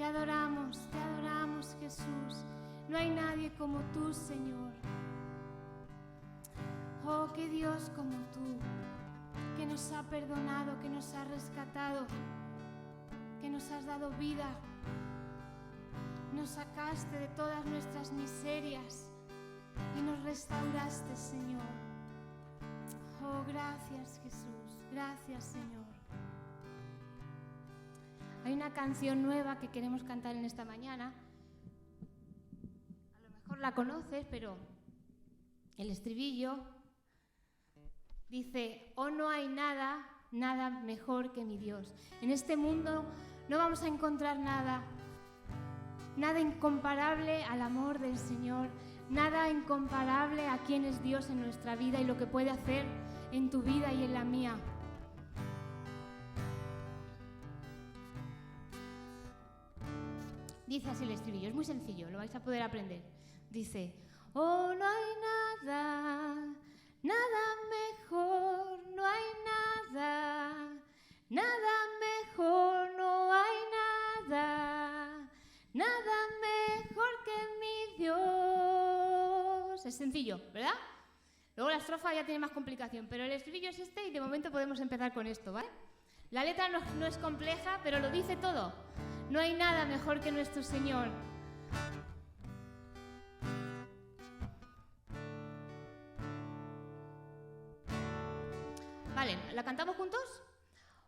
Te adoramos, Jesús. No hay nadie como tú, Señor. Oh, qué Dios como tú, que nos ha perdonado, que nos ha rescatado, que nos has dado vida. Nos sacaste de todas nuestras miserias y nos restauraste, Señor. Oh, gracias, Jesús. Gracias, Señor. Hay una canción nueva que queremos cantar en esta mañana. A lo mejor la conoces, pero el estribillo dice: oh, no hay nada, nada mejor que mi Dios. En este mundo no vamos a encontrar nada incomparable al amor del Señor, nada incomparable a quién es Dios en nuestra vida y lo que puede hacer en tu vida y en la mía. Dice así el estribillo, es muy sencillo, lo vais a poder aprender. Dice: oh, no hay nada, nada mejor, no hay nada, nada mejor, no hay nada, nada mejor que mi Dios. Es sencillo, ¿verdad? Luego la estrofa ya tiene más complicación, pero el estribillo es este y de momento podemos empezar con esto, ¿vale? La letra no es compleja, pero lo dice todo. No hay nada mejor que nuestro Señor. Vale, ¿la cantamos juntos?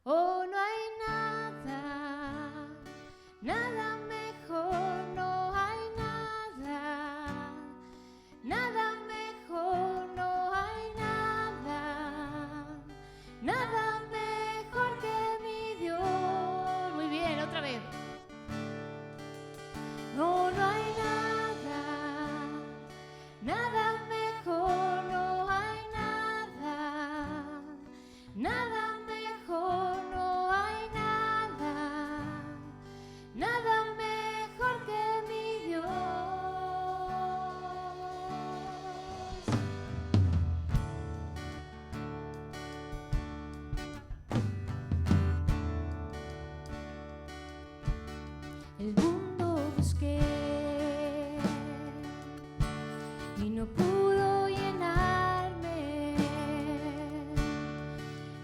Oh, no hay nada, nada mejor, no hay nada, nada mejor, no hay nada, nada mejor que mi Dios. Muy bien, otra vez. No, no hay nada, nada mejor, no hay nada, nada mejor, no hay nada, nada mejor que mi Dios. El mundo busqué y no pudo llenarme,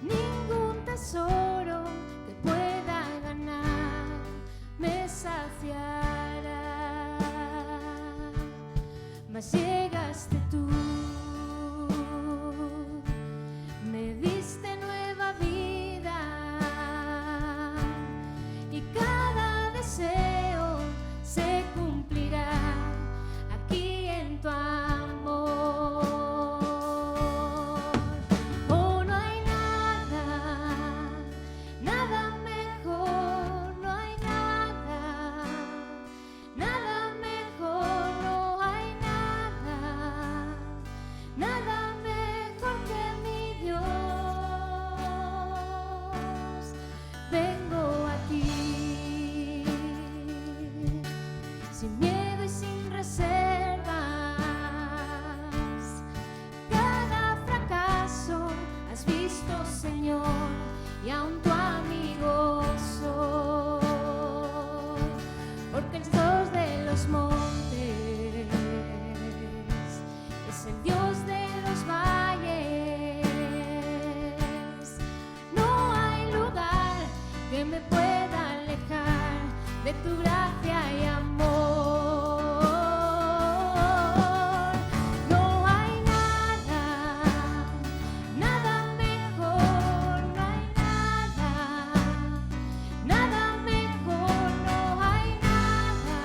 ningún tesoro que pueda ganar me saciará, mas llegaste tú, me diste nueva vida y cada deseo se cumplirá aquí en tu amor. Oh, no hay nada, nada mejor, no hay nada, nada mejor, no hay nada, nada mejor que mi Dios. Vengo a ti sin miedo y sin reservas. Cada fracaso has visto, Señor, y aún tu amigo soy, porque el Dios de los montes es el Dios de los valles. No hay lugar que me pueda alejar de tu gracia y amor. No hay nada, nada mejor, no hay nada, nada mejor, no hay nada,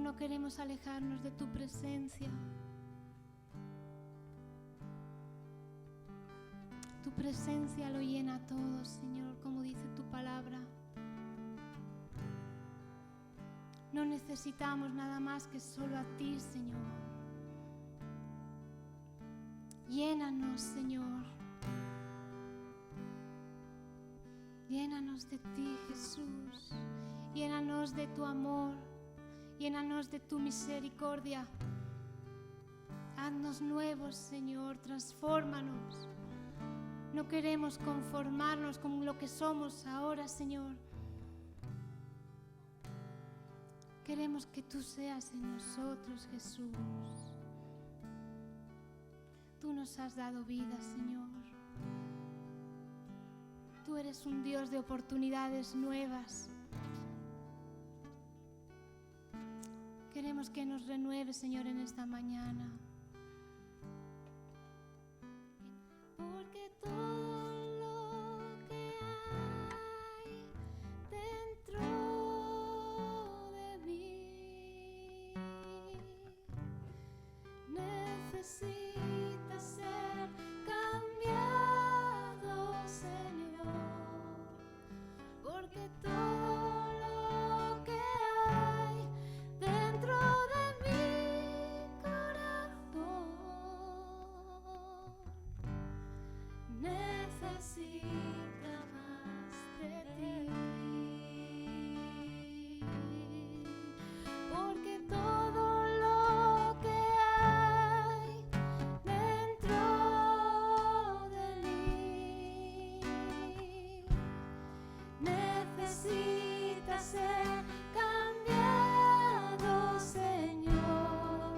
no queremos alejarnos de tu presencia. Tu presencia lo llena todo, Señor, como dice tu palabra. No necesitamos nada más que solo a ti, Señor. Llénanos, Señor. Llénanos de ti, Jesús. Llénanos de tu amor. Llénanos de tu misericordia. Haznos nuevos, Señor. Transfórmanos. No queremos conformarnos con lo que somos ahora, Señor. Queremos que tú seas en nosotros, Jesús. Tú nos has dado vida, Señor. Tú eres un Dios de oportunidades nuevas. Queremos que nos renueves, Señor, en esta mañana. Porque todo lo que hay dentro de mí necesita ser cambiado, Señor. Porque todo lo que hay dentro de mi corazón necesita más de ti. Porque todo lo que hay dentro de mí necesita ser cambiado, Señor.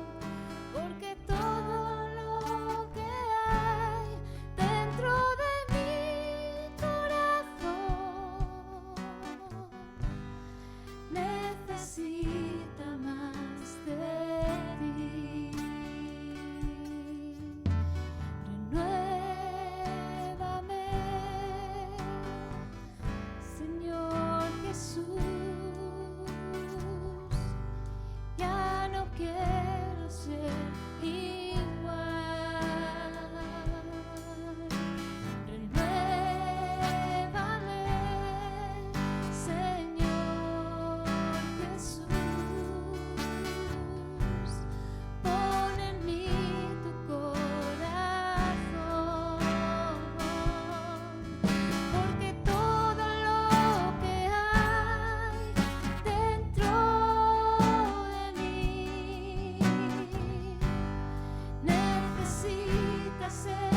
Porque todo lo que hay dentro de mi corazón necesita más de ti. Renuévame, Señor Jesús. Ya no quiero ser igual. Renuévame, Señor Jesús. Pon en mí tu corazón. Porque todo lo que hay dentro de mí necesita ser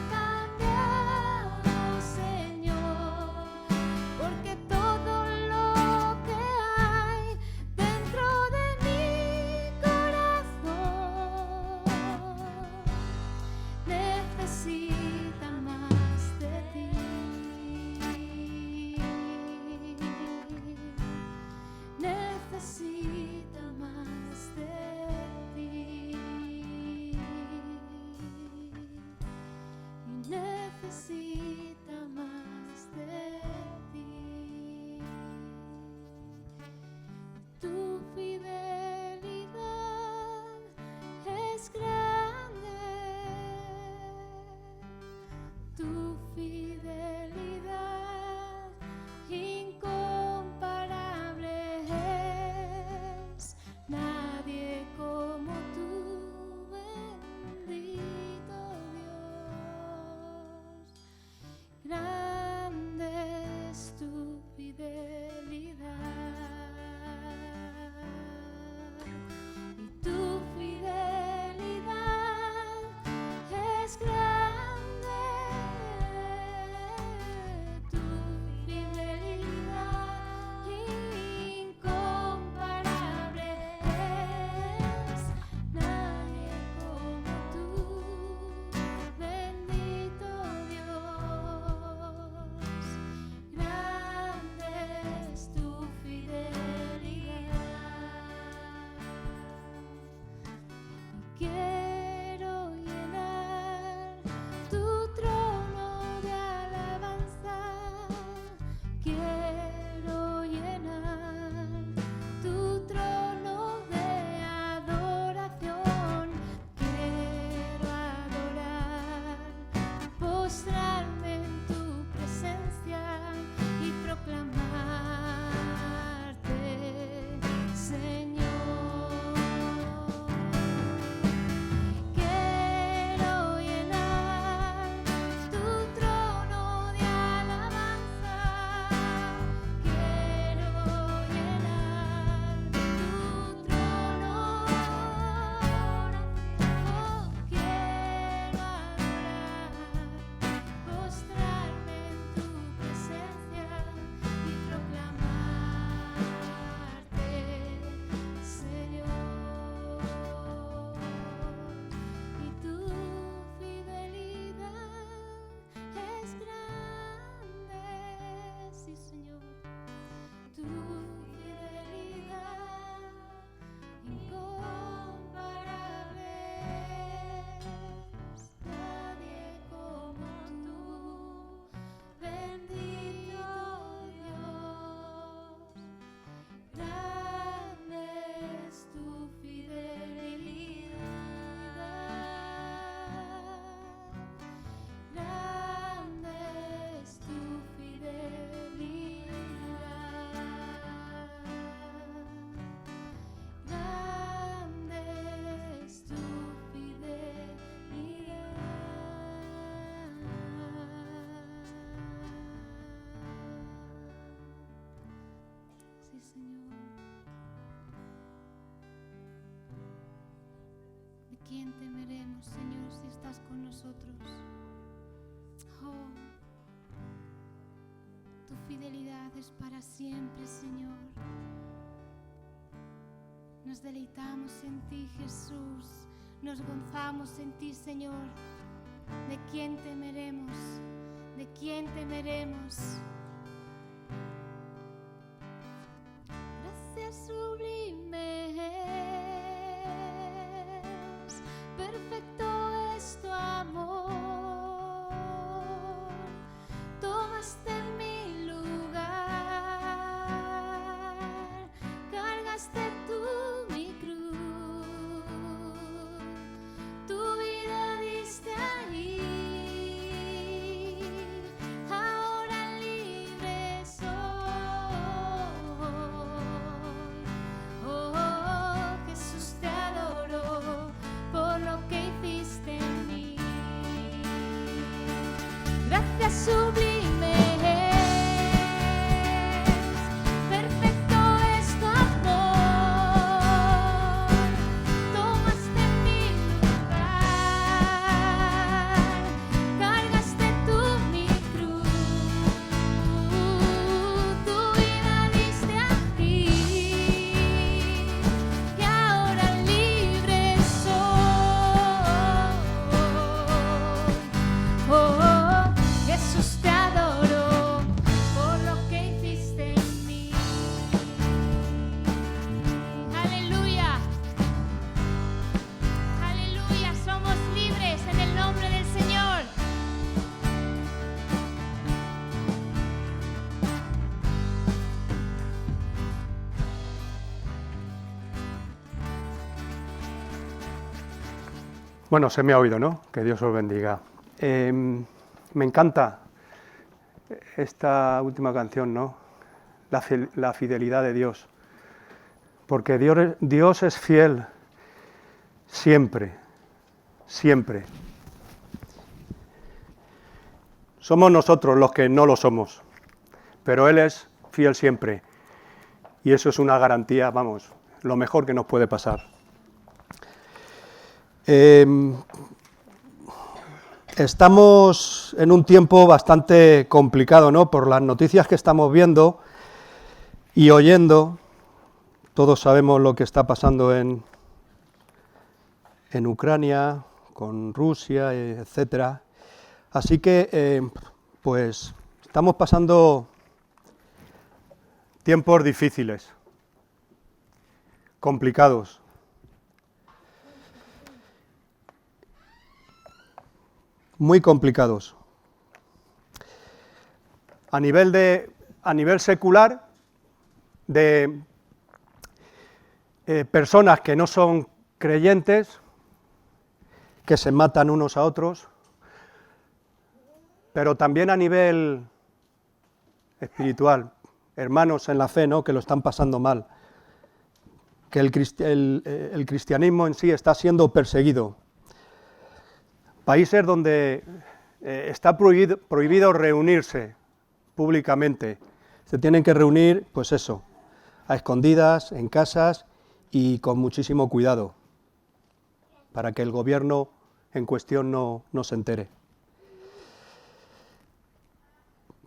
cambiado, Señor. Porque todo lo que hay dentro de mi corazón necesita más de ti. Necesita más de ti. Y necesita más de ti. Tu fidelidad es grande. Tu fidelidad incomparable es. Nadie como tú, bendito Dios. Grande es tu fidelidad. Y tu fidelidad es grande. Tu fidelidad incomparable es. Nadie como tú, bendito Dios. Grande es tu fidelidad. Y quiero llenar tu trono de alabanza. Quiero llenar tu trono de Señor. ¿De quién temeremos, Señor, si estás con nosotros? Oh, tu fidelidad es para siempre, Señor. Nos deleitamos en ti, Jesús. Nos gozamos en ti, Señor. ¿De quién temeremos? ¿De quién temeremos? Gracias sublimes, perfecto es tu amor. Tomaste mi lugar, cargaste tú mi cruz, tu vida diste ahí. Ahora libre soy. Oh, Jesús, te adoro por lo que hiciste en mí. Gracias sublimes. Bueno, se me ha oído, ¿no? Que Dios os bendiga. Me encanta esta última canción, ¿no? La fidelidad de Dios. Porque Dios es fiel siempre, siempre. Somos nosotros los que no lo somos, pero Él es fiel siempre. Y eso es una garantía, vamos, lo mejor que nos puede pasar. Estamos en un tiempo bastante complicado, ¿no? Por las noticias que estamos viendo y oyendo. Todos sabemos lo que está pasando en Ucrania, con Rusia, etcétera. Así que, pues, estamos pasando tiempos difíciles, complicados. Muy complicados. A nivel secular, de personas que no son creyentes, que se matan unos a otros, pero también a nivel espiritual, hermanos en la fe, ¿no? Que lo están pasando mal, que el cristianismo en sí está siendo perseguido. Países donde está prohibido reunirse públicamente. Se tienen que reunir, pues eso, a escondidas, en casas y con muchísimo cuidado, para que el gobierno en cuestión no se entere.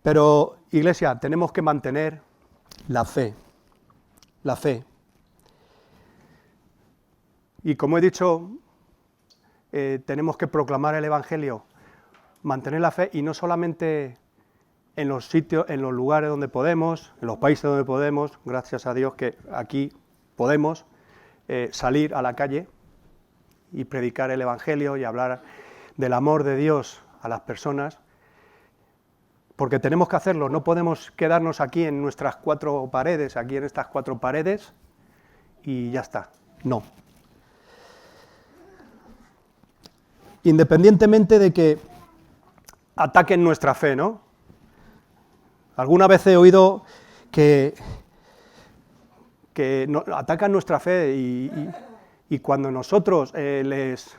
Pero, Iglesia, tenemos que mantener la fe, la fe. Y como he dicho, tenemos que proclamar el Evangelio, mantener la fe, y no solamente en los sitios, en los lugares donde podemos, en los países donde podemos, gracias a Dios que aquí podemos salir a la calle y predicar el Evangelio y hablar del amor de Dios a las personas, porque tenemos que hacerlo, no podemos quedarnos aquí en nuestras cuatro paredes, aquí en estas cuatro paredes, y ya está, no. Independientemente de que ataquen nuestra fe, ¿no? Alguna vez he oído que atacan nuestra fe y cuando nosotros les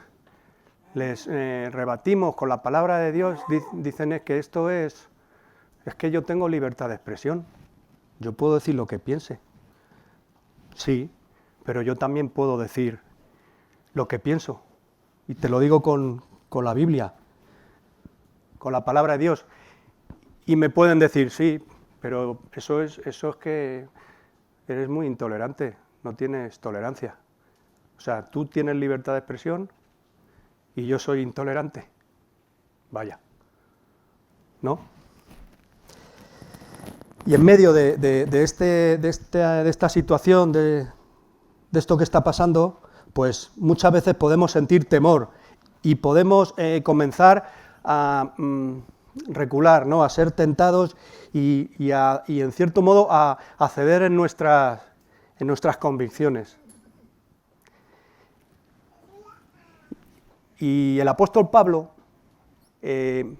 rebatimos con la palabra de Dios, dicen que esto es que yo tengo libertad de expresión, yo puedo decir lo que piense, Sí, pero yo también puedo decir lo que pienso. Y te lo digo con la Biblia, con la palabra de Dios. Y me pueden decir, sí, pero eso es que eres muy intolerante, no tienes tolerancia. O sea, tú tienes libertad de expresión y yo soy intolerante. Vaya, ¿no? Y en medio de esta situación, de esto que está pasando, pues muchas veces podemos sentir temor y podemos comenzar a recular, ¿no? A ser tentados y en cierto modo a ceder en nuestras convicciones. Y el apóstol Pablo, el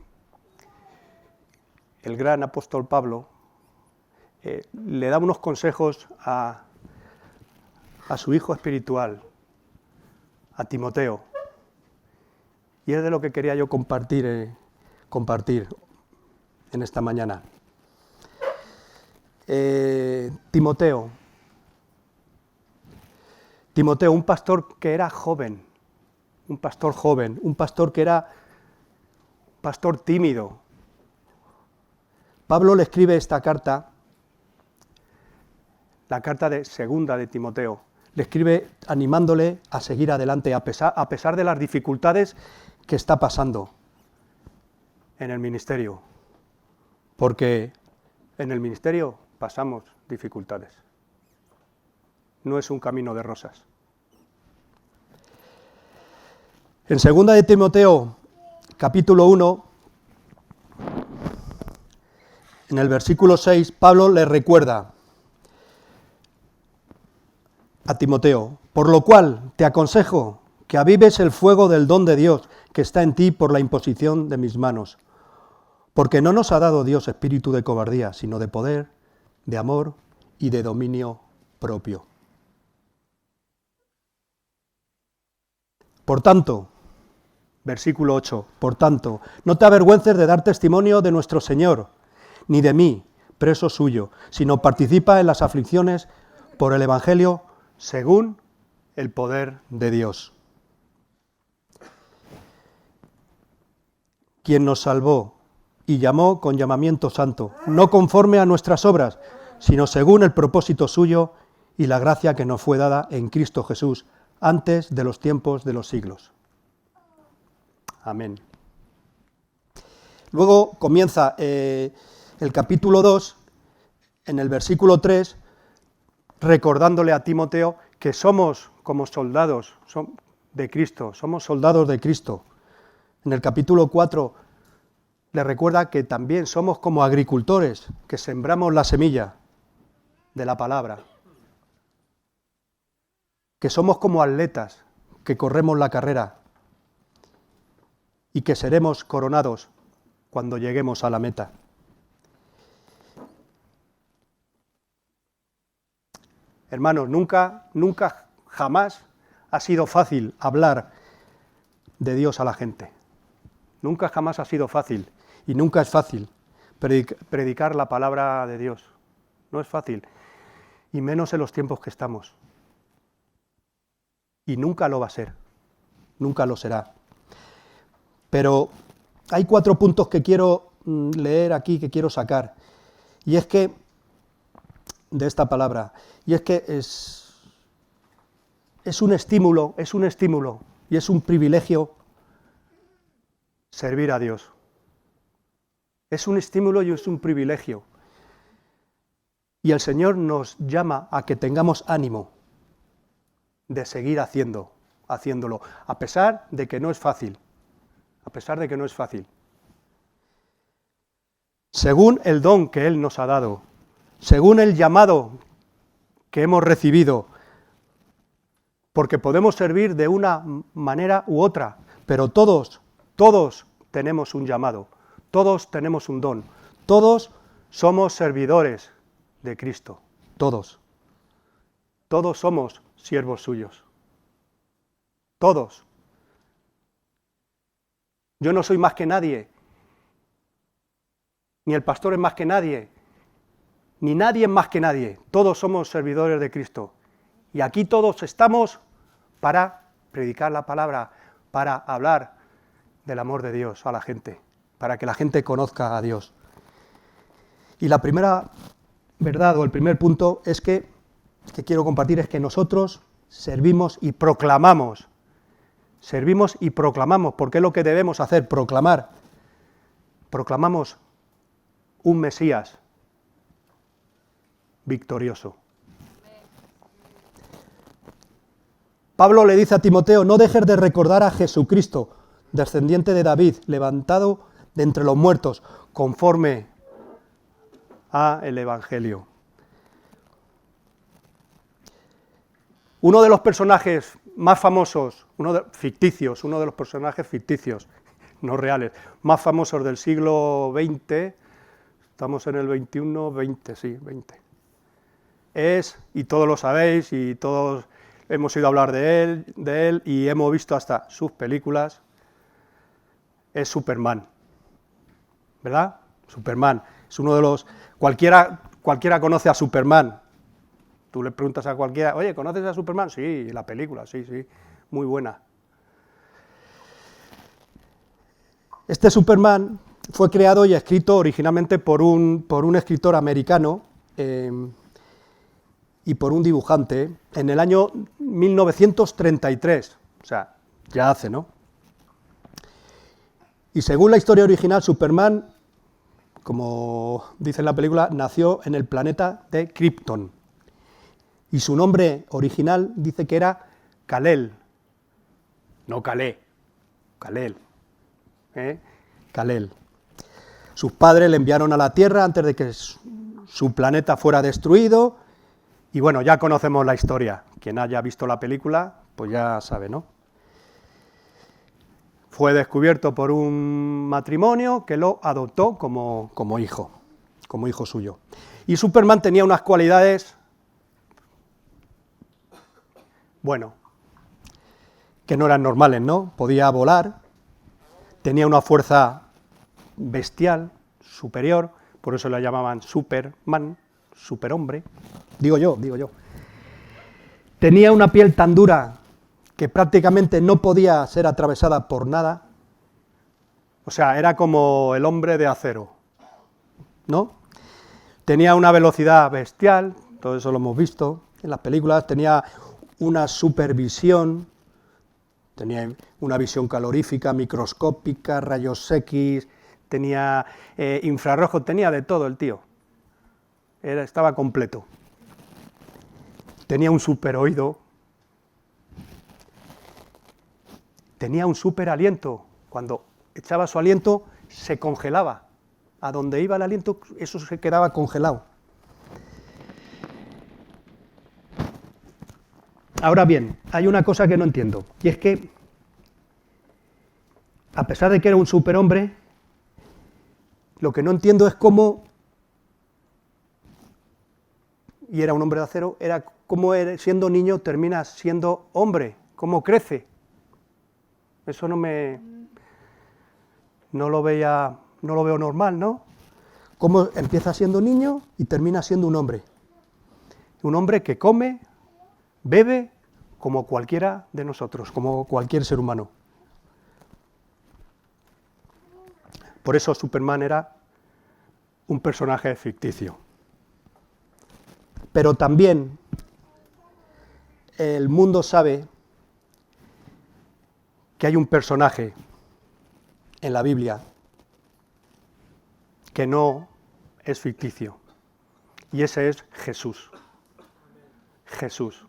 gran apóstol Pablo, le da unos consejos a su hijo espiritual, a Timoteo. Y es de lo que quería yo compartir en esta mañana. Timoteo, un pastor que era joven, un pastor que era pastor tímido. Pablo le escribe esta carta, la carta de segunda de Timoteo, le escribe animándole a seguir adelante a pesar de las dificultades que está pasando en el ministerio, porque en el ministerio pasamos dificultades, no es un camino de rosas. En 2 de Timoteo, capítulo 1, en el versículo 6, Pablo le recuerda a Timoteo, por lo cual te aconsejo que avives el fuego del don de Dios que está en ti por la imposición de mis manos, porque no nos ha dado Dios espíritu de cobardía, sino de poder, de amor y de dominio propio. Por tanto, versículo 8, por tanto, no te avergüences de dar testimonio de nuestro Señor, ni de mí, preso suyo, sino participa en las aflicciones por el Evangelio según el poder de Dios, quien nos salvó y llamó con llamamiento santo, no conforme a nuestras obras, sino según el propósito suyo y la gracia que nos fue dada en Cristo Jesús antes de los tiempos de los siglos. Amén. Luego comienza el capítulo 2, en el versículo 3, recordándole a Timoteo que somos como soldados de Cristo, somos soldados de Cristo. En el capítulo 4 le recuerda que también somos como agricultores, que sembramos la semilla de la palabra, que somos como atletas, que corremos la carrera y que seremos coronados cuando lleguemos a la meta. Hermanos, nunca, jamás ha sido fácil hablar de Dios a la gente. Nunca jamás ha sido fácil y nunca es fácil predicar la palabra de Dios. No es fácil, y menos en los tiempos que estamos. Y nunca lo va a ser, nunca lo será. Pero hay 4 puntos que quiero leer aquí, que quiero sacar. Y es que, de esta palabra, y es que es un estímulo y es un privilegio servir a Dios. Es un estímulo y es un privilegio. Y el Señor nos llama a que tengamos ánimo de seguir haciéndolo, a pesar de que no es fácil. Según el don que Él nos ha dado, según el llamado que hemos recibido, porque podemos servir de una manera u otra, pero todos tenemos un llamado, todos tenemos un don, todos somos servidores de Cristo, todos somos siervos suyos, todos. Yo no soy más que nadie, ni el pastor es más que nadie, ni nadie es más que nadie, todos somos servidores de Cristo. Y aquí todos estamos para predicar la palabra, para hablar del amor de Dios a la gente, para que la gente conozca a Dios. Y la primera verdad o el primer punto es que quiero compartir es que nosotros servimos y proclamamos, porque es lo que debemos hacer, proclamamos un Mesías victorioso. Pablo le dice a Timoteo, no dejes de recordar a Jesucristo, descendiente de David, levantado de entre los muertos, conforme a el Evangelio. Uno de los personajes más famosos, uno de los personajes ficticios, no reales, más famosos del siglo XX, estamos en el 21, 20, sí, 20, es, y todos lo sabéis, y todos hemos oído hablar de él, y hemos visto hasta sus películas, es Superman, ¿verdad? Superman, es uno de los, cualquiera conoce a Superman. Tú le preguntas a cualquiera, oye, ¿conoces a Superman? Sí, la película, sí, muy buena. Este Superman fue creado y escrito originalmente por un escritor americano y por un dibujante en el año 1933, o sea, ya hace, ¿no? Y según la historia original, Superman, como dice en la película, nació en el planeta de Krypton. Y su nombre original dice que era Kal-El, no Kalé, Kal-El, Kal-El. Sus padres le enviaron a la Tierra antes de que su planeta fuera destruido, y bueno, ya conocemos la historia. Quien haya visto la película, pues ya sabe, ¿no? Fue descubierto por un matrimonio que lo adoptó como hijo suyo. Y Superman tenía unas cualidades, bueno, que no eran normales, ¿no? Podía volar, tenía una fuerza bestial, superior, por eso la llamaban Superman, superhombre, digo yo. Tenía una piel tan dura que prácticamente no podía ser atravesada por nada, o sea, era como el hombre de acero, ¿no? Tenía una velocidad bestial, todo eso lo hemos visto en las películas, tenía una supervisión, tenía una visión calorífica, microscópica, rayos X, tenía infrarrojo, tenía de todo el tío, estaba completo. Tenía un super oído, tenía un super aliento, cuando echaba su aliento se congelaba, a donde iba el aliento eso se quedaba congelado. Ahora bien, hay una cosa que no entiendo, y es que, a pesar de que era un superhombre, lo que no entiendo es cómo, y era un hombre de acero, era cómo siendo niño termina siendo hombre, cómo crece. Eso no lo veo normal, ¿no? Cómo empieza siendo niño y termina siendo un hombre. Un hombre que come, bebe, como cualquiera de nosotros, como cualquier ser humano. Por eso Superman era un personaje ficticio. Pero también el mundo sabe que hay un personaje en la Biblia que no es ficticio, y ese es Jesús. Jesús.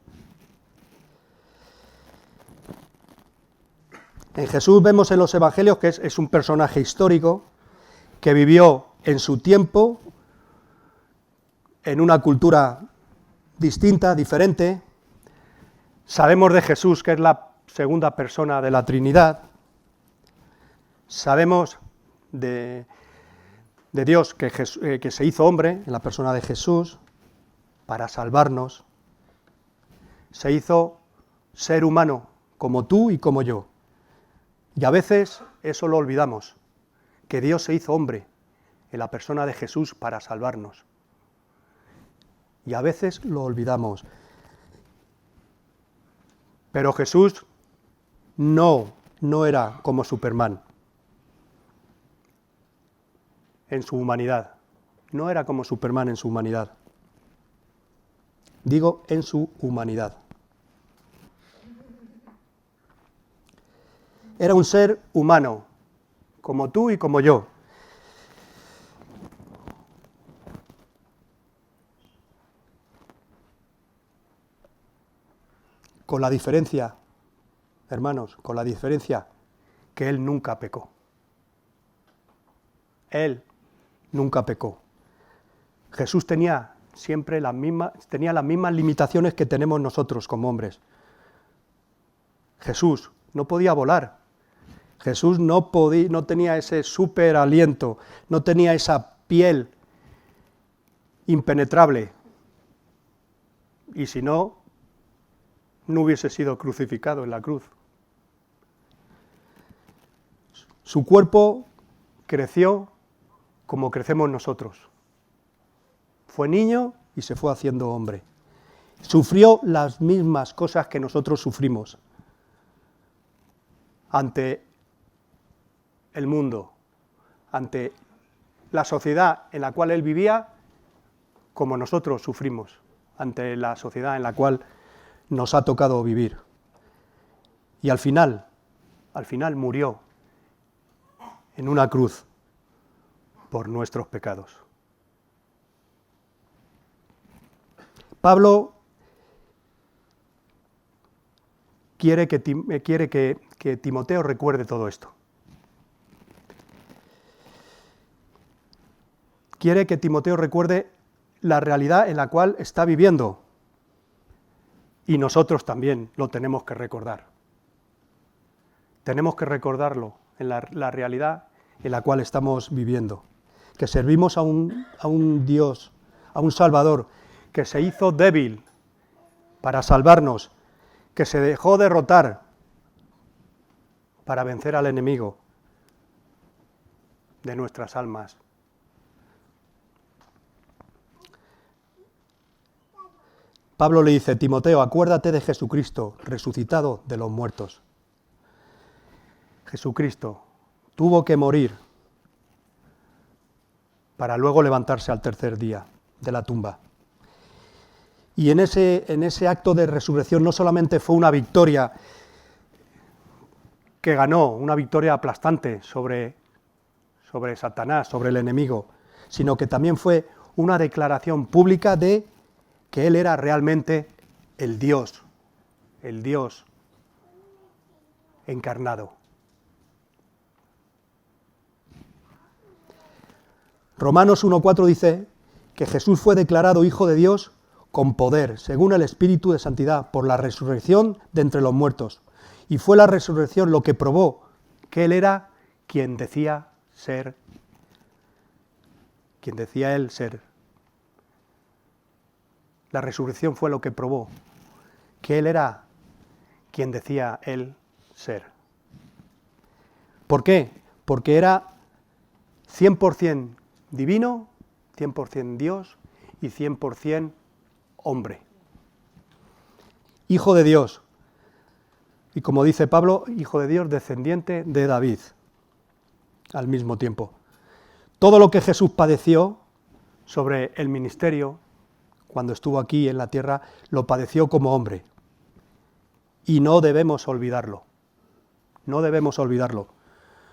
En Jesús vemos en los evangelios que es un personaje histórico que vivió en su tiempo, en una cultura distinta, diferente. Sabemos de Jesús que es la segunda persona de la Trinidad. Sabemos de Dios que se hizo hombre en la persona de Jesús para salvarnos. Se hizo ser humano como tú y como yo. Y a veces eso lo olvidamos, que Dios se hizo hombre en la persona de Jesús para salvarnos. Y a veces lo olvidamos. Pero Jesús no era como Superman en su humanidad. No era como Superman en su humanidad. Digo, en su humanidad. Era un ser humano, como tú y como yo. Con la diferencia, hermanos, con la diferencia que Él nunca pecó. Él nunca pecó. Jesús tenía siempre las mismas limitaciones que tenemos nosotros como hombres. Jesús no podía volar. Jesús no tenía ese súper aliento, no tenía esa piel impenetrable. Y si no, no hubiese sido crucificado en la cruz. Su cuerpo creció como crecemos nosotros. Fue niño y se fue haciendo hombre. Sufrió las mismas cosas que nosotros sufrimos ante el mundo, ante la sociedad en la cual él vivía, como nosotros sufrimos ante la sociedad en la cual nos ha tocado vivir. Y al final murió en una cruz por nuestros pecados. Pablo quiere que Timoteo recuerde todo esto. Quiere que Timoteo recuerde la realidad en la cual está viviendo. Y nosotros también lo tenemos que recordar. Tenemos que recordarlo en la realidad en la cual estamos viviendo. Que servimos a un Dios, a un Salvador, que se hizo débil para salvarnos, que se dejó derrotar para vencer al enemigo de nuestras almas. Pablo le dice, Timoteo, acuérdate de Jesucristo, resucitado de los muertos. Jesucristo tuvo que morir para luego levantarse al tercer día de la tumba. Y en ese acto de resurrección no solamente fue una victoria que ganó, una victoria aplastante sobre Satanás, sobre el enemigo, sino que también fue una declaración pública de que Él era realmente el Dios encarnado. Romanos 1:4 dice que Jesús fue declarado Hijo de Dios con poder, según el Espíritu de Santidad, por la resurrección de entre los muertos. Y fue la resurrección lo que probó que Él era quien decía Él ser. La resurrección fue lo que probó que Él era quien decía Él ser. ¿Por qué? Porque era 100% divino, 100% Dios y 100% hombre. Hijo de Dios. Y como dice Pablo, hijo de Dios, descendiente de David, al mismo tiempo. Todo lo que Jesús padeció sobre el ministerio, cuando estuvo aquí en la tierra, lo padeció como hombre. Y no debemos olvidarlo. No debemos olvidarlo.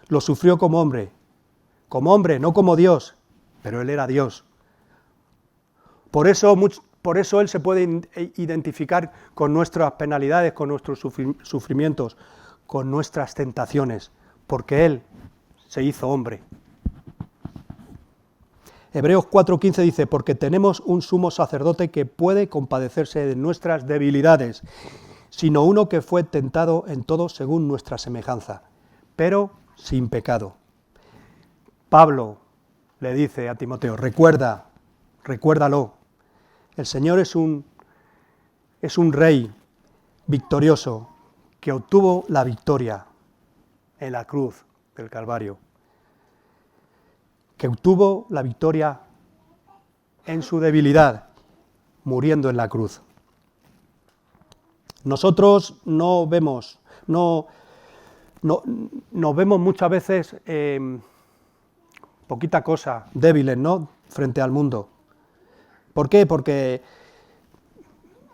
Lo sufrió como hombre, no como Dios, pero Él era Dios. Por eso Él se puede identificar con nuestras penalidades, con nuestros sufrimientos, con nuestras tentaciones, porque Él se hizo hombre. Hebreos 4:15 dice, porque tenemos un sumo sacerdote que puede compadecerse de nuestras debilidades, sino uno que fue tentado en todo según nuestra semejanza, pero sin pecado. Pablo le dice a Timoteo, recuérdalo, el Señor es un rey victorioso que obtuvo la victoria en la cruz del Calvario, que obtuvo la victoria en su debilidad, muriendo en la cruz. Nosotros nos vemos muchas veces poquita cosa, débiles, ¿no?, frente al mundo. ¿Por qué? Porque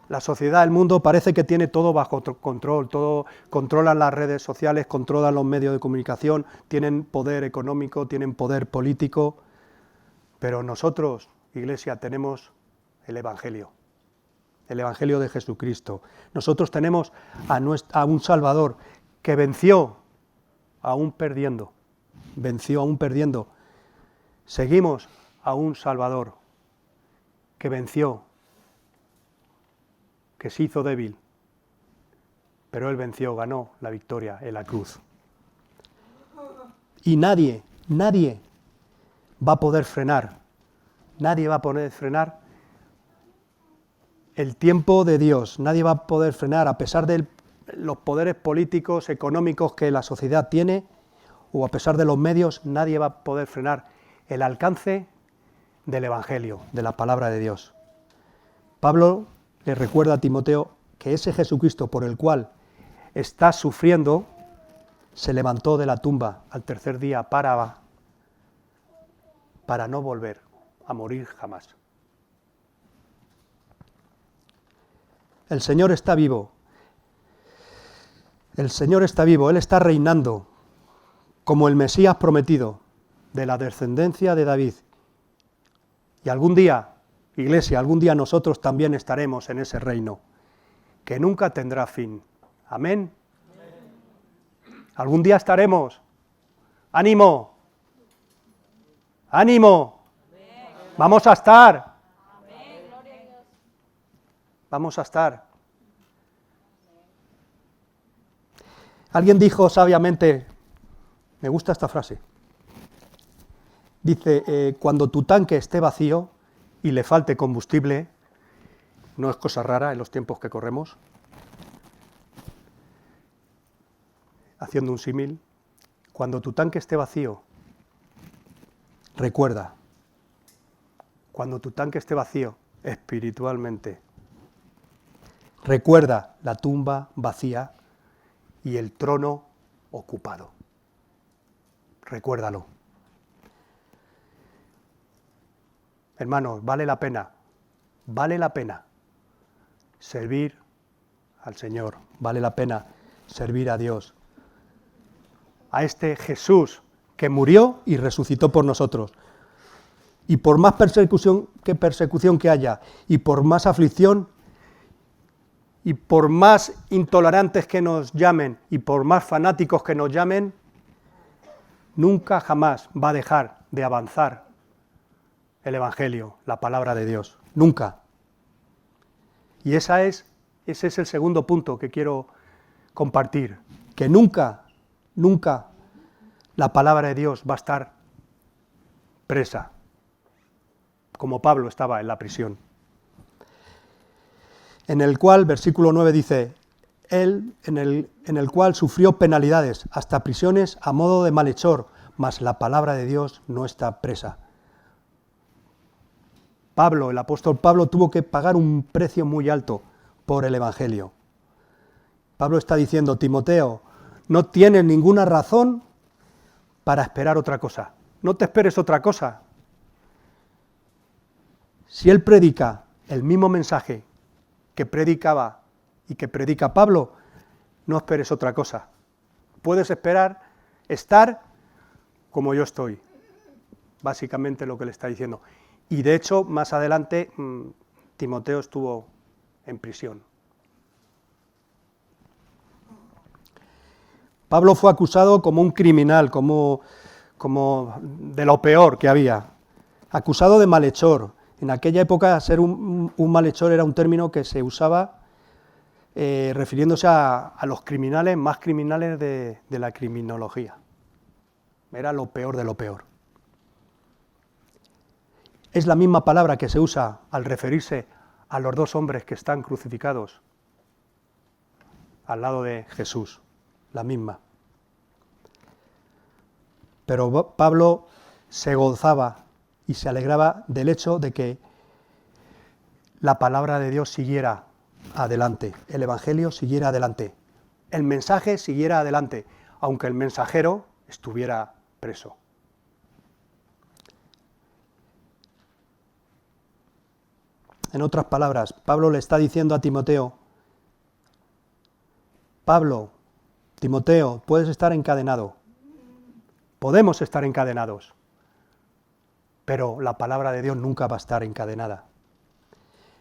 la sociedad, el mundo parece que tiene todo bajo control, todo controlan las redes sociales, controlan los medios de comunicación, tienen poder económico, tienen poder político, pero nosotros, Iglesia, tenemos el Evangelio de Jesucristo. Nosotros tenemos a un Salvador que venció aún perdiendo. Seguimos a un Salvador que venció, que se hizo débil, pero Él venció, ganó la victoria en la cruz. Y nadie va a poder frenar el tiempo de Dios, nadie va a poder frenar, a pesar de los poderes políticos, económicos que la sociedad tiene, o a pesar de los medios, nadie va a poder frenar el alcance del Evangelio, de la palabra de Dios. Pablo le recuerda a Timoteo que ese Jesucristo por el cual está sufriendo, se levantó de la tumba al tercer día para no volver a morir jamás. El Señor está vivo. Él está reinando como el Mesías prometido, de la descendencia de David. Y algún día, Iglesia, nosotros también estaremos en ese reino, que nunca tendrá fin. Amén. Algún día estaremos. ¡Ánimo! ¡Ánimo! Vamos a estar. Vamos a estar. Alguien dijo sabiamente, me gusta esta frase, dice, cuando tu tanque esté vacío y le falte combustible, no es cosa rara en los tiempos que corremos, haciendo un símil, cuando tu tanque esté vacío, recuerda, cuando tu tanque esté vacío espiritualmente, recuerda la tumba vacía y el trono ocupado. Recuérdalo. Hermanos, vale la pena servir al Señor, vale la pena servir a Dios, a este Jesús que murió y resucitó por nosotros. Y por más persecución que haya, y por más aflicción, y por más intolerantes que nos llamen, y por más fanáticos que nos llamen, nunca jamás va a dejar de avanzar el Evangelio, la palabra de Dios. Nunca. Y ese es el segundo punto que quiero compartir, que nunca la palabra de Dios va a estar presa, como Pablo estaba en la prisión. En el cual, versículo 9 dice, él en el cual sufrió penalidades, hasta prisiones a modo de malhechor, mas la palabra de Dios no está presa. Pablo, el apóstol Pablo, tuvo que pagar un precio muy alto por el Evangelio. Pablo está diciendo, Timoteo, no tienes ninguna razón para esperar otra cosa. No te esperes otra cosa. Si él predica el mismo mensaje que predicaba y que predica Pablo, no esperes otra cosa. Puedes esperar estar como yo estoy. Básicamente lo que le está diciendo. Y de hecho, más adelante, Timoteo estuvo en prisión. Pablo fue acusado como un criminal, como de lo peor que había. Acusado de malhechor. En aquella época, ser un malhechor era un término que se usaba refiriéndose a los criminales, más criminales de la criminología. Era lo peor de lo peor. Es la misma palabra que se usa al referirse a los dos hombres que están crucificados al lado de Jesús, la misma. Pero Pablo se gozaba y se alegraba del hecho de que la palabra de Dios siguiera adelante, el Evangelio siguiera adelante, el mensaje siguiera adelante, aunque el mensajero estuviera preso. En otras palabras, Pablo le está diciendo a Timoteo: Pablo, Timoteo, puedes estar encadenado, podemos estar encadenados, pero la palabra de Dios nunca va a estar encadenada.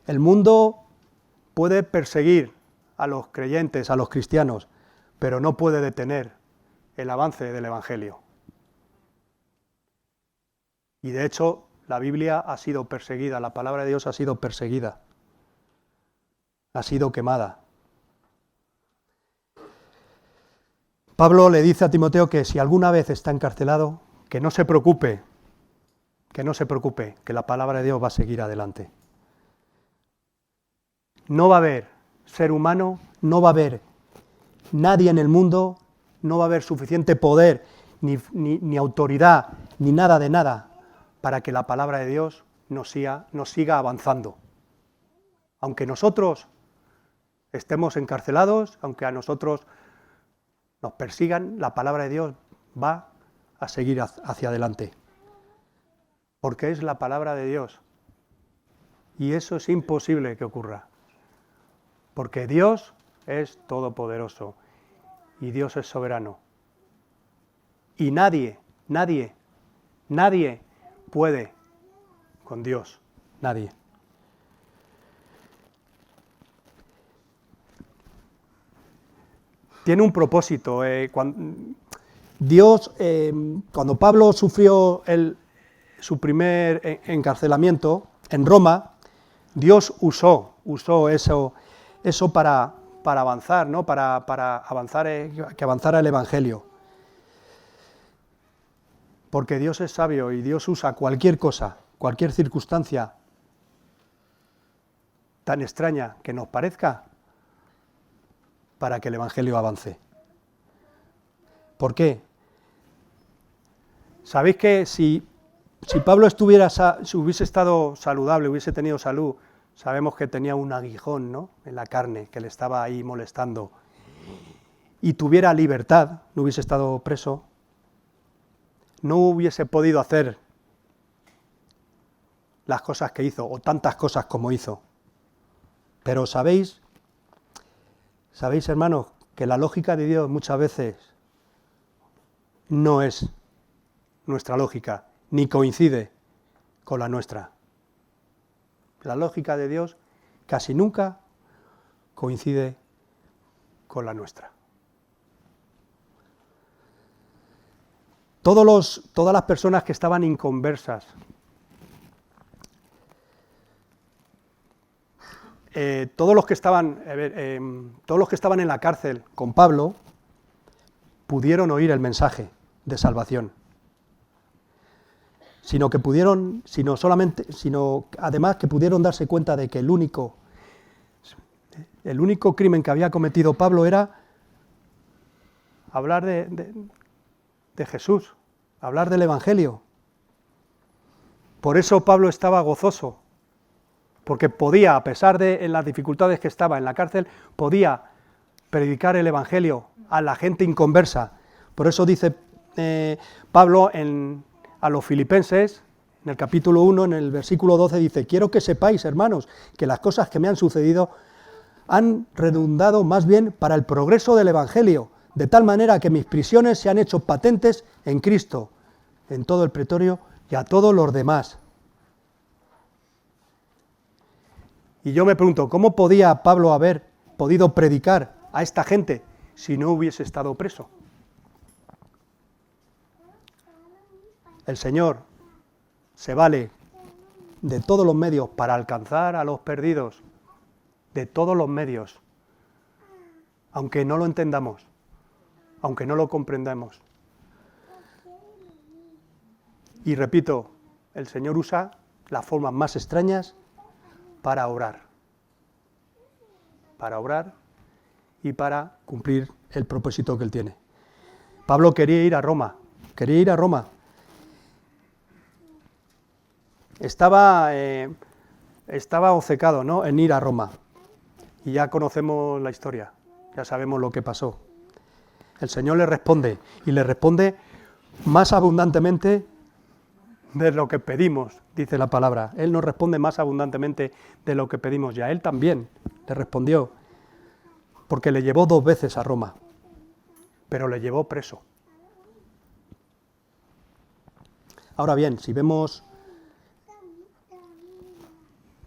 El mundo puede perseguir a los creyentes, a los cristianos, pero no puede detener el avance del Evangelio. Y de hecho, la Biblia ha sido perseguida, la palabra de Dios ha sido perseguida, ha sido quemada. Pablo le dice a Timoteo que si alguna vez está encarcelado, que no se preocupe, que la palabra de Dios va a seguir adelante. No va a haber ser humano, no va a haber nadie en el mundo, no va a haber suficiente poder, ni autoridad, ni nada de nada, para que la palabra de Dios nos siga avanzando. Aunque nosotros estemos encarcelados, aunque a nosotros nos persigan, la palabra de Dios va a seguir hacia adelante. Porque es la palabra de Dios. Y eso es imposible que ocurra. Porque Dios es todopoderoso y Dios es soberano. Y nadie puede con Dios, nadie. Tiene un propósito. Cuando Pablo sufrió su primer encarcelamiento en Roma, Dios usó eso para avanzar, ¿no? Para avanzar, que avanzara el Evangelio. Porque Dios es sabio y Dios usa cualquier cosa, cualquier circunstancia tan extraña que nos parezca, para que el Evangelio avance. ¿Por qué? ¿Sabéis que si Pablo hubiese estado saludable, hubiese tenido salud, sabemos que tenía un aguijón, ¿no?, en la carne que le estaba ahí molestando, y tuviera libertad, no hubiese estado preso, no hubiese podido hacer las cosas que hizo, o tantas cosas como hizo. Pero sabéis, hermanos, que la lógica de Dios muchas veces no es nuestra lógica, ni coincide con la nuestra. La lógica de Dios casi nunca coincide con la nuestra. Todas las personas que estaban inconversas, todos los que estaban en la cárcel con Pablo pudieron oír el mensaje de salvación, sino además que pudieron darse cuenta de que el único crimen que había cometido Pablo era hablar de Jesús, hablar del Evangelio. Por eso Pablo estaba gozoso, porque podía, a pesar de las dificultades que estaba en la cárcel, podía predicar el Evangelio a la gente inconversa. Por eso dice Pablo a los filipenses, en el capítulo 1, en el versículo 12, dice: quiero que sepáis, hermanos, que las cosas que me han sucedido han redundado más bien para el progreso del Evangelio, de tal manera que mis prisiones se han hecho patentes en Cristo, en todo el pretorio y a todos los demás. Y yo me pregunto, ¿cómo podía Pablo haber podido predicar a esta gente si no hubiese estado preso? El Señor se vale de todos los medios para alcanzar a los perdidos, de todos los medios, aunque no lo entendamos, aunque no lo comprendamos. Y repito, el Señor usa las formas más extrañas para obrar y para cumplir el propósito que Él tiene. Pablo quería ir a Roma. Estaba obcecado, ¿no?, en ir a Roma. Y ya conocemos la historia, ya sabemos lo que pasó. El Señor le responde, y le responde más abundantemente de lo que pedimos, dice la palabra. Él nos responde más abundantemente de lo que pedimos, y a él también le respondió, porque le llevó 2 veces a Roma, pero le llevó preso. Ahora bien, si vemos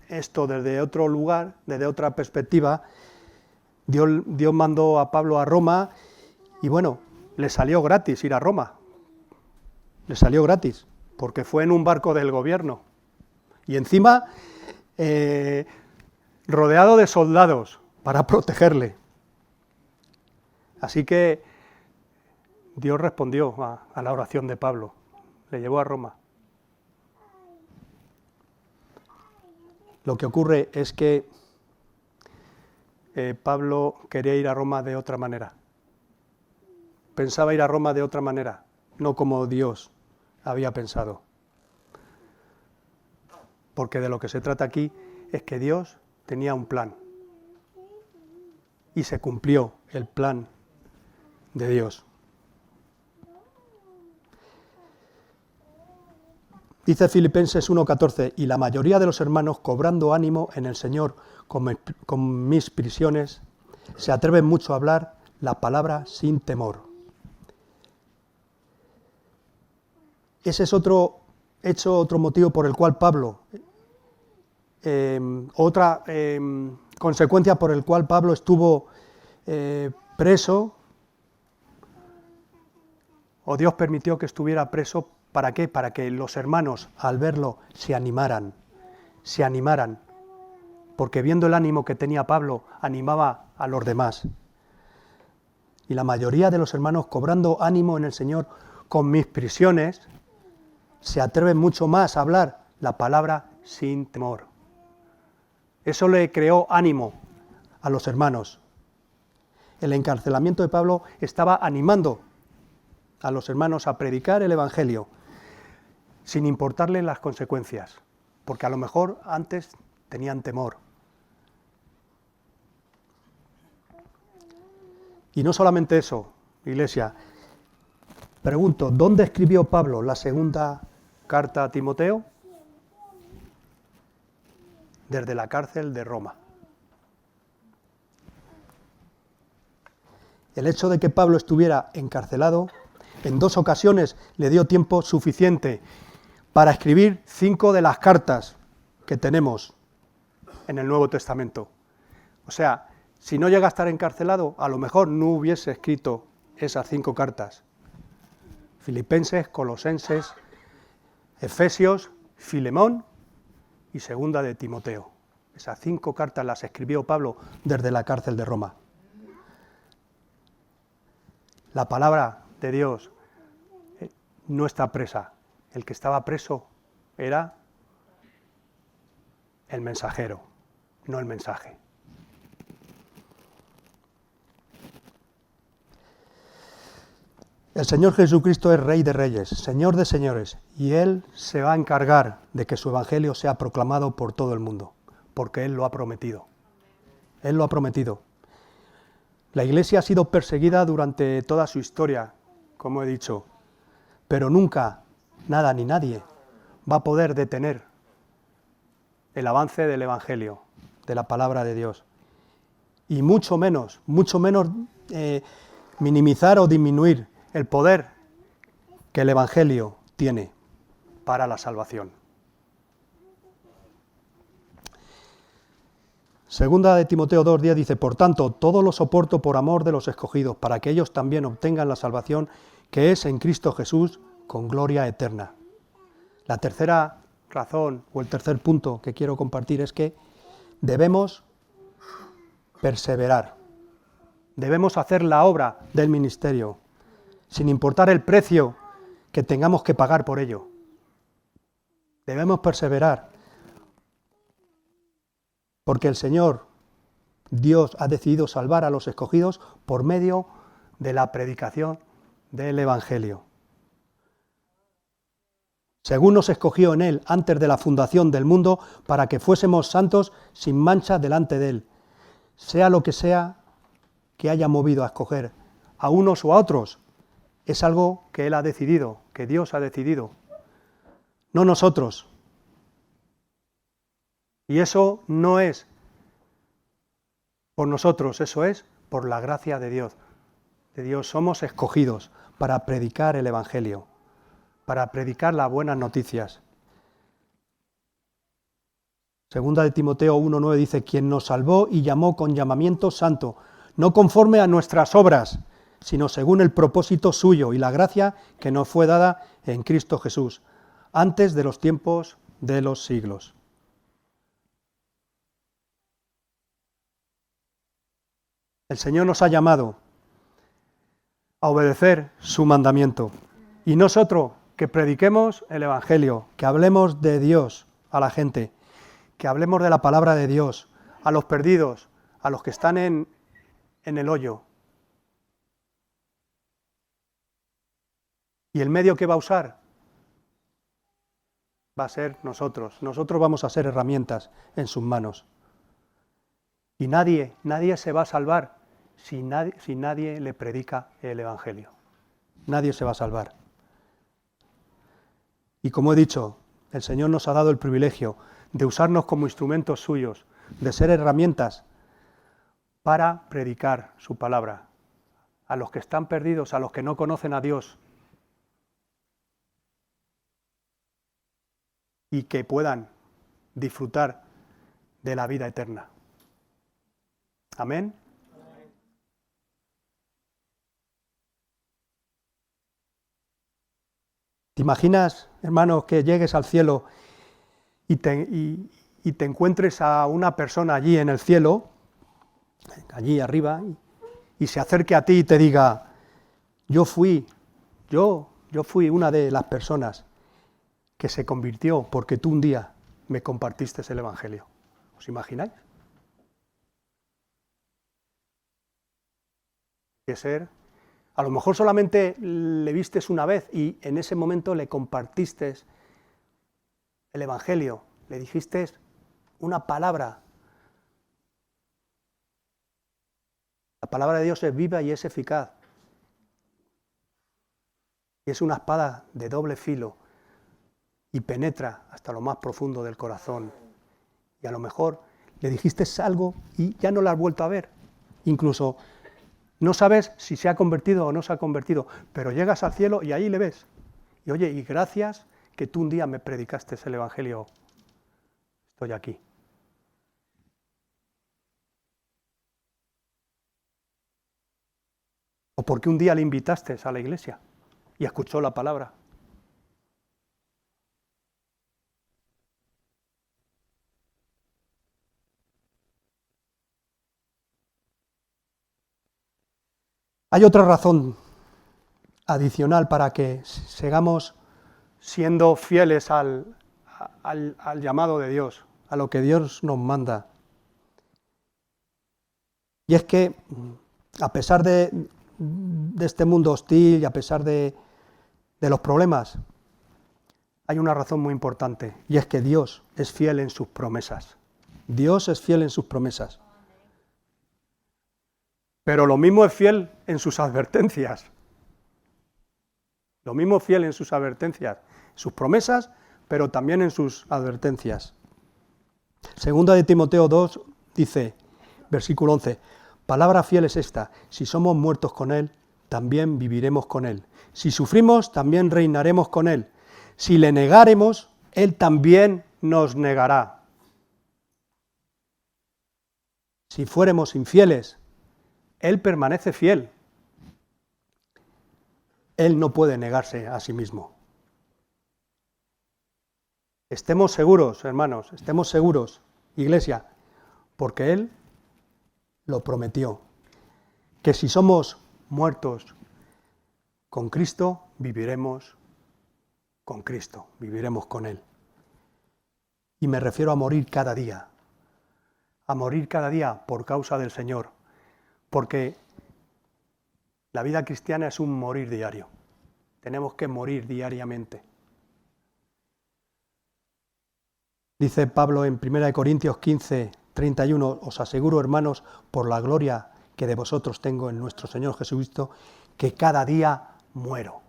esto desde otro lugar, desde otra perspectiva, Dios mandó a Pablo a Roma y bueno, le salió gratis ir a Roma. Le salió gratis, porque fue en un barco del gobierno. Y encima, rodeado de soldados para protegerle. Así que Dios respondió a la oración de Pablo. Le llevó a Roma. Lo que ocurre es que Pablo quería ir a Roma de otra manera. Pensaba ir a Roma de otra manera, no como Dios había pensado. Porque de lo que se trata aquí es que Dios tenía un plan. Y se cumplió el plan de Dios. Dice Filipenses 1:14, y la mayoría de los hermanos, cobrando ánimo en el Señor con mis prisiones, se atreven mucho a hablar la palabra sin temor. Ese es otro motivo por el cual Pablo, otra consecuencia por el cual Pablo estuvo preso, o Dios permitió que estuviera preso. ¿Para qué? Para que los hermanos, al verlo, se animaran, porque viendo el ánimo que tenía Pablo, animaba a los demás. Y la mayoría de los hermanos, cobrando ánimo en el Señor con mis prisiones, se atreven mucho más a hablar la palabra sin temor. Eso le creó ánimo a los hermanos. El encarcelamiento de Pablo estaba animando a los hermanos a predicar el Evangelio, sin importarle las consecuencias, porque a lo mejor antes tenían temor. Y no solamente eso, Iglesia. Pregunto, ¿dónde escribió Pablo la segunda carta a Timoteo? Desde la cárcel de Roma. El hecho de que Pablo estuviera encarcelado, en 2 ocasiones le dio tiempo suficiente para escribir 5 de las cartas que tenemos en el Nuevo Testamento. O sea, si no llega a estar encarcelado, a lo mejor no hubiese escrito esas 5 cartas. Filipenses, Colosenses, Efesios, Filemón y segunda de Timoteo. Esas 5 cartas las escribió Pablo desde la cárcel de Roma. La palabra de Dios no está presa. El que estaba preso era el mensajero, no el mensaje. El Señor Jesucristo es Rey de Reyes, Señor de Señores, y Él se va a encargar de que su Evangelio sea proclamado por todo el mundo, porque Él lo ha prometido. Él lo ha prometido. La Iglesia ha sido perseguida durante toda su historia, como he dicho, pero nunca nada ni nadie va a poder detener el avance del Evangelio, de la palabra de Dios. Y mucho menos minimizar o disminuir el poder que el Evangelio tiene para la salvación. Segunda de Timoteo 2:10 dice, por tanto, todo lo soporto por amor de los escogidos, para que ellos también obtengan la salvación que es en Cristo Jesús, con gloria eterna. La tercera razón o el tercer punto que quiero compartir es que debemos perseverar. Debemos hacer la obra del ministerio, sin importar el precio que tengamos que pagar por ello. Debemos perseverar, porque el Señor, Dios, ha decidido salvar a los escogidos por medio de la predicación del Evangelio. Según nos escogió en Él antes de la fundación del mundo, para que fuésemos santos sin mancha delante de Él, sea lo que sea que haya movido a escoger a unos o a otros, es algo que Él ha decidido, que Dios ha decidido, no nosotros. Y eso no es por nosotros, eso es por la gracia de Dios. De Dios somos escogidos para predicar el Evangelio, para predicar las buenas noticias. Segunda de Timoteo 1:9 dice, quien nos salvó y llamó con llamamiento santo, no conforme a nuestras obras, sino según el propósito suyo y la gracia que nos fue dada en Cristo Jesús, antes de los tiempos de los siglos. El Señor nos ha llamado a obedecer su mandamiento. Y nosotros que prediquemos el Evangelio, que hablemos de Dios a la gente, que hablemos de la palabra de Dios a los perdidos, a los que están en el hoyo. ¿Y el medio que va a usar? Va a ser nosotros. Nosotros vamos a ser herramientas en sus manos. Y nadie se va a salvar si nadie le predica el Evangelio. Nadie se va a salvar. Y como he dicho, el Señor nos ha dado el privilegio de usarnos como instrumentos suyos, de ser herramientas para predicar su palabra a los que están perdidos, a los que no conocen a Dios, y que puedan disfrutar de la vida eterna. Amén. ¿Te imaginas, hermano, que llegues al cielo y te encuentres a una persona allí en el cielo, allí arriba, y se acerque a ti y te diga, yo fui una de las personas que se convirtió porque tú un día me compartiste el Evangelio? ¿Os imagináis? Que ser, a lo mejor solamente le vistes una vez y en ese momento le compartiste el Evangelio, le dijiste una palabra. La palabra de Dios es viva y es eficaz. Y es una espada de doble filo y penetra hasta lo más profundo del corazón. Y a lo mejor le dijiste algo y ya no la has vuelto a ver. Incluso no sabes si se ha convertido o no se ha convertido, pero llegas al cielo y ahí le ves. Y oye, y gracias que tú un día me predicaste el Evangelio, estoy aquí. O porque un día le invitaste a la iglesia y escuchó la palabra. Hay otra razón adicional para que sigamos siendo fieles al llamado de Dios, a lo que Dios nos manda. Y es que, a pesar de este mundo hostil y a pesar de los problemas, hay una razón muy importante, y es que Dios es fiel en sus promesas. Dios es fiel en sus promesas. Pero lo mismo es fiel en sus advertencias. Lo mismo fiel en sus advertencias, sus promesas, pero también en sus advertencias. Segunda de Timoteo 2 dice, versículo 11, palabra fiel es esta, si somos muertos con Él, también viviremos con Él. Si sufrimos, también reinaremos con Él. Si le negáremos, Él también nos negará. Si fuéramos infieles, Él permanece fiel. Él no puede negarse a sí mismo. Estemos seguros, hermanos, estemos seguros, iglesia, porque Él lo prometió, que si somos muertos con Cristo, viviremos con Cristo, viviremos con Él. Y me refiero a morir cada día por causa del Señor, porque la vida cristiana es un morir diario. Tenemos que morir diariamente. Dice Pablo en 1 Corintios 15, 31, os aseguro, hermanos, por la gloria que de vosotros tengo en nuestro Señor Jesucristo, que cada día muero.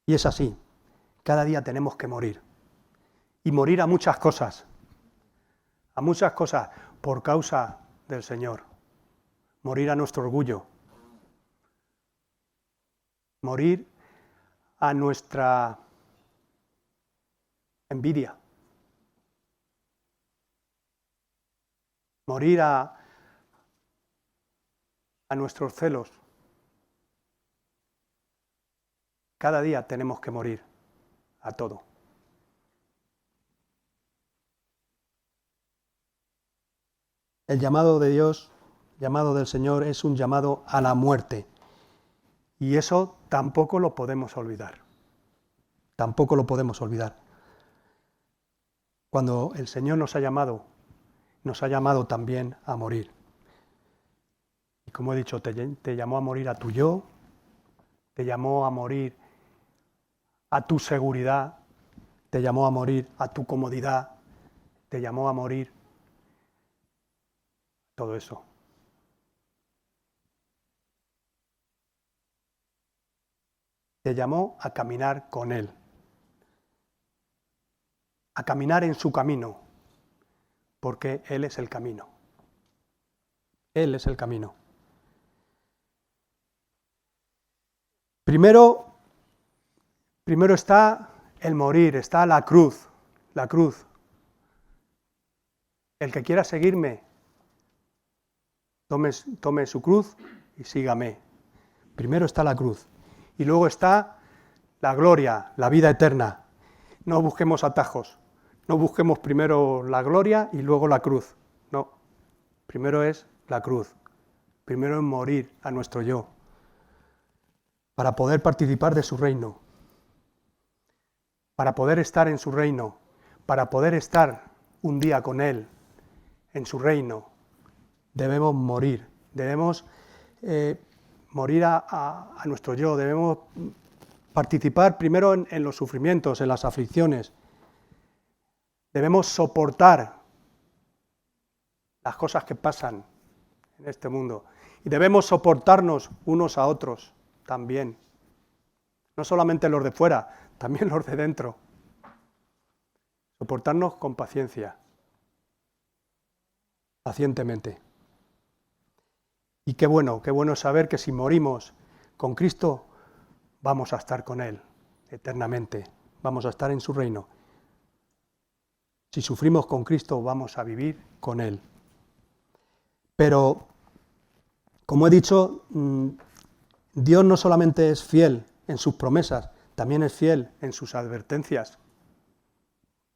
Y es así, cada día tenemos que morir. Y morir a muchas cosas por causa del Señor. Morir a nuestro orgullo, morir a nuestra envidia, morir a nuestros celos. Cada día tenemos que morir a todo. El llamado de Dios, llamado del Señor, es un llamado a la muerte. Y eso tampoco lo podemos olvidar. Tampoco lo podemos olvidar. Cuando el Señor nos ha llamado también a morir. Y como he dicho, te llamó a morir a tu yo, te llamó a morir a tu seguridad, te llamó a morir a tu comodidad, te llamó a morir todo eso. Te llamó a caminar con Él, a caminar en su camino, porque Él es el camino. Él es el camino. Primero está el morir, está la cruz, la cruz. El que quiera seguirme, tome su cruz y sígame. Primero está la cruz. Y luego está la gloria, la vida eterna. No busquemos atajos. No busquemos primero la gloria y luego la cruz. No. Primero es la cruz. Primero es morir a nuestro yo. Para poder participar de su reino. Para poder estar en su reino. Para poder estar un día con Él en su reino. Debemos morir. Debemos morir a nuestro yo, debemos participar primero en los sufrimientos, en las aflicciones. Debemos soportar las cosas que pasan en este mundo. Y debemos soportarnos unos a otros también. No solamente los de fuera, también los de dentro. Soportarnos con paciencia, pacientemente. Y qué bueno saber que si morimos con Cristo, vamos a estar con Él eternamente, vamos a estar en su reino. Si sufrimos con Cristo, vamos a vivir con Él. Pero, como he dicho, Dios no solamente es fiel en sus promesas, también es fiel en sus advertencias.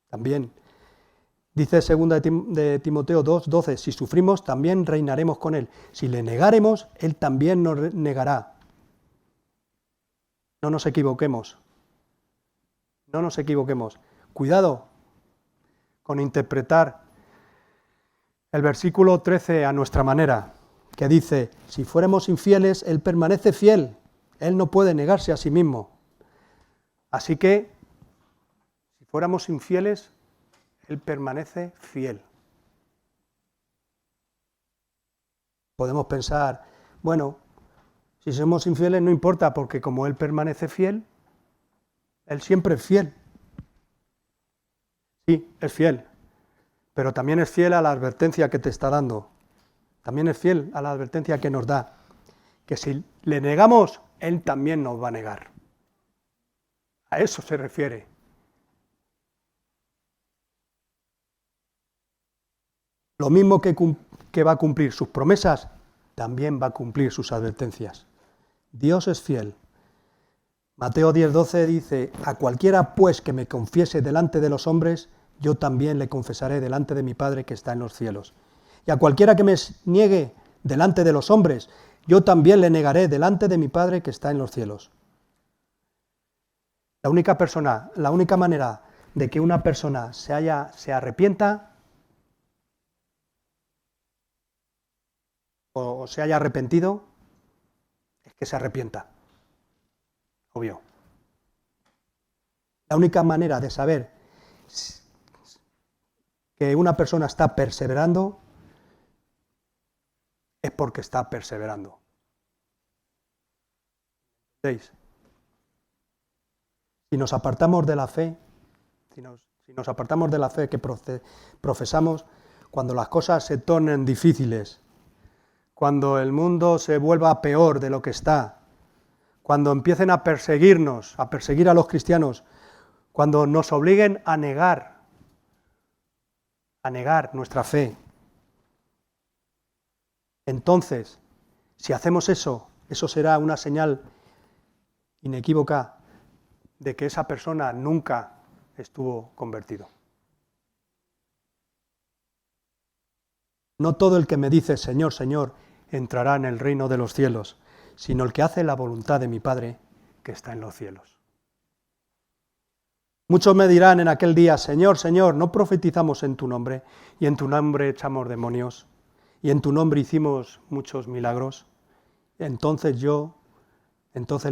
También. Dice 2 de Timoteo 2:12, si sufrimos, también reinaremos con Él. Si le negáremos, Él también nos negará. No nos equivoquemos. No nos equivoquemos. Cuidado con interpretar el versículo 13 a nuestra manera, que dice, si fuéramos infieles, Él permanece fiel. Él no puede negarse a sí mismo. Así que, si fuéramos infieles, Él permanece fiel. Podemos pensar, bueno, si somos infieles no importa, porque como Él permanece fiel, Él siempre es fiel. Sí, es fiel, pero también es fiel a la advertencia que te está dando. También es fiel a la advertencia que nos da. Que si le negamos, Él también nos va a negar. A eso se refiere. Lo mismo que va a cumplir sus promesas, también va a cumplir sus advertencias. Dios es fiel. Mateo 10:12 dice, a cualquiera pues que me confiese delante de los hombres, yo también le confesaré delante de mi Padre que está en los cielos. Y a cualquiera que me niegue delante de los hombres, yo también le negaré delante de mi Padre que está en los cielos. La única manera de que una persona se arrepienta o se haya arrepentido, es que se arrepienta. Obvio. La única manera de saber que una persona está perseverando, es porque está perseverando. ¿Entendéis? Si nos apartamos de la fe, si nos apartamos de la fe que profesamos, cuando las cosas se tornen difíciles, cuando el mundo se vuelva peor de lo que está, cuando empiecen a perseguirnos, a perseguir a los cristianos, cuando nos obliguen a negar nuestra fe, entonces, si hacemos eso, eso será una señal inequívoca de que esa persona nunca estuvo convertido. No todo el que me dice Señor, Señor, entrará en el reino de los cielos, sino el que hace la voluntad de mi Padre que está en los cielos. Muchos me dirán en aquel día, Señor, Señor, ¿no profetizamos en tu nombre? Y en tu nombre echamos demonios, y en tu nombre hicimos muchos milagros. Entonces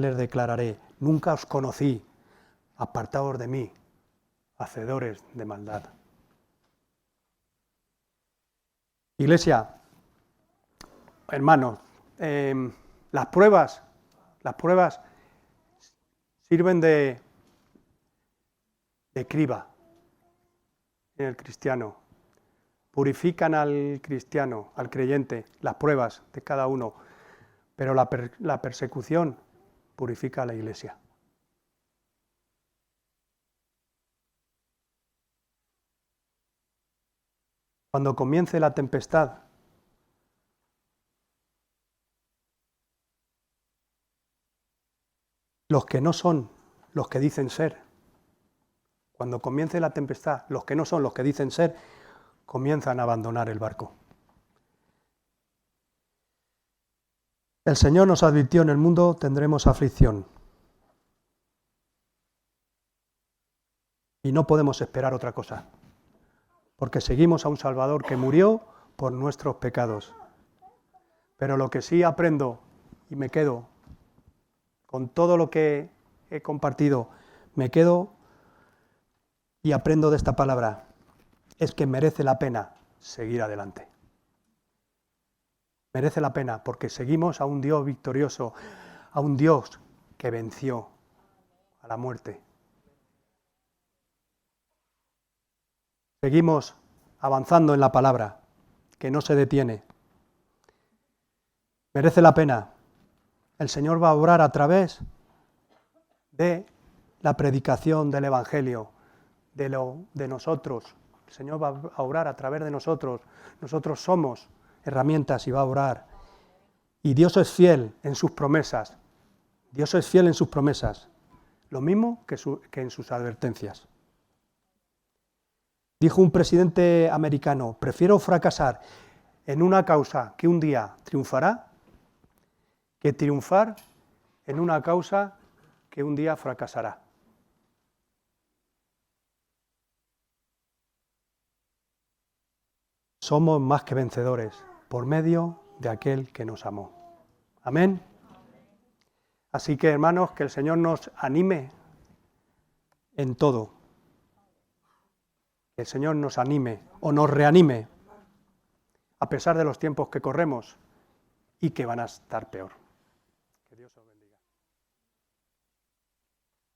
les declararé, nunca os conocí, apartaos de mí, hacedores de maldad. Iglesia, hermanos, las pruebas sirven de criba en el cristiano. Purifican al cristiano, al creyente, las pruebas de cada uno, pero la persecución purifica a la iglesia. Cuando comience la tempestad, los que no son los que dicen ser, cuando comience la tempestad, los que no son los que dicen ser, comienzan a abandonar el barco. El Señor nos advirtió, en el mundo tendremos aflicción. Y no podemos esperar otra cosa, porque seguimos a un Salvador que murió por nuestros pecados. Pero lo que sí aprendo y me quedo, con todo lo que he compartido, me quedo y aprendo de esta palabra, es que merece la pena seguir adelante. Merece la pena porque seguimos a un Dios victorioso, a un Dios que venció a la muerte. Seguimos avanzando en la palabra, que no se detiene. Merece la pena. El Señor va a obrar a través de la predicación del Evangelio, de nosotros. El Señor va a obrar a través de nosotros. Nosotros somos herramientas y va a obrar. Y Dios es fiel en sus promesas. Dios es fiel en sus promesas. Lo mismo que en sus advertencias. Dijo un presidente americano, prefiero fracasar en una causa que un día triunfará, que triunfar en una causa que un día fracasará. Somos más que vencedores por medio de aquel que nos amó. Amén. Así que, hermanos, que el Señor nos anime en todo. Que el Señor nos anime o nos reanime a pesar de los tiempos que corremos y que van a estar peor. Que Dios os bendiga.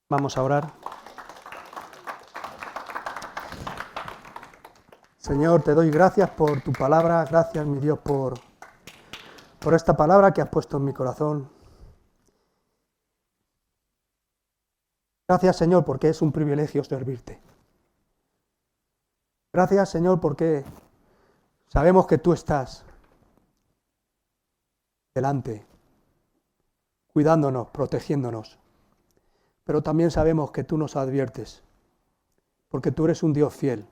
Vamos a orar. Señor, te doy gracias por tu palabra, gracias, mi Dios, por esta palabra que has puesto en mi corazón. Gracias, Señor, porque es un privilegio servirte. Gracias, Señor, porque sabemos que tú estás delante, cuidándonos, protegiéndonos. Pero también sabemos que tú nos adviertes, porque tú eres un Dios fiel.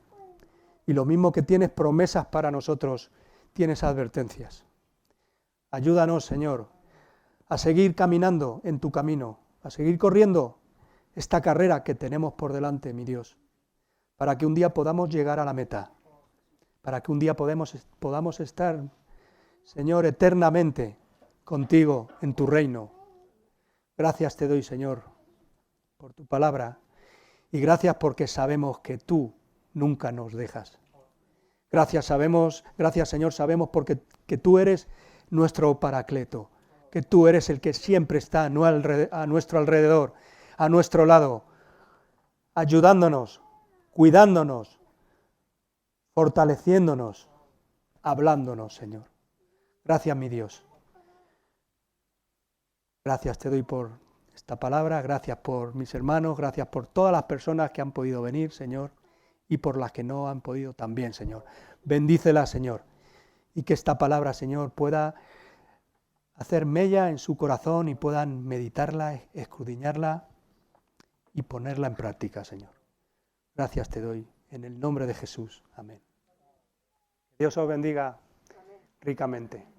Y lo mismo que tienes promesas para nosotros, tienes advertencias. Ayúdanos, Señor, a seguir caminando en tu camino, a seguir corriendo esta carrera que tenemos por delante, mi Dios, para que un día podamos llegar a la meta, para que un día podamos estar, Señor, eternamente contigo en tu reino. Gracias te doy, Señor, por tu palabra y gracias porque sabemos que tú nunca nos dejas Gracias Señor, sabemos porque que tú eres nuestro Paracleto, que tú eres el que siempre está a nuestro alrededor, a nuestro lado, ayudándonos, cuidándonos, fortaleciéndonos, hablándonos, Señor. Gracias, mi Dios. Gracias te doy por esta palabra, gracias por mis hermanos, gracias por todas las personas que han podido venir, Señor, y por las que no han podido también, Señor. Bendícelas, Señor, y que esta palabra, Señor, pueda hacer mella en su corazón y puedan meditarla, escudriñarla y ponerla en práctica, Señor. Gracias te doy, en el nombre de Jesús. Amén. Dios os bendiga ricamente.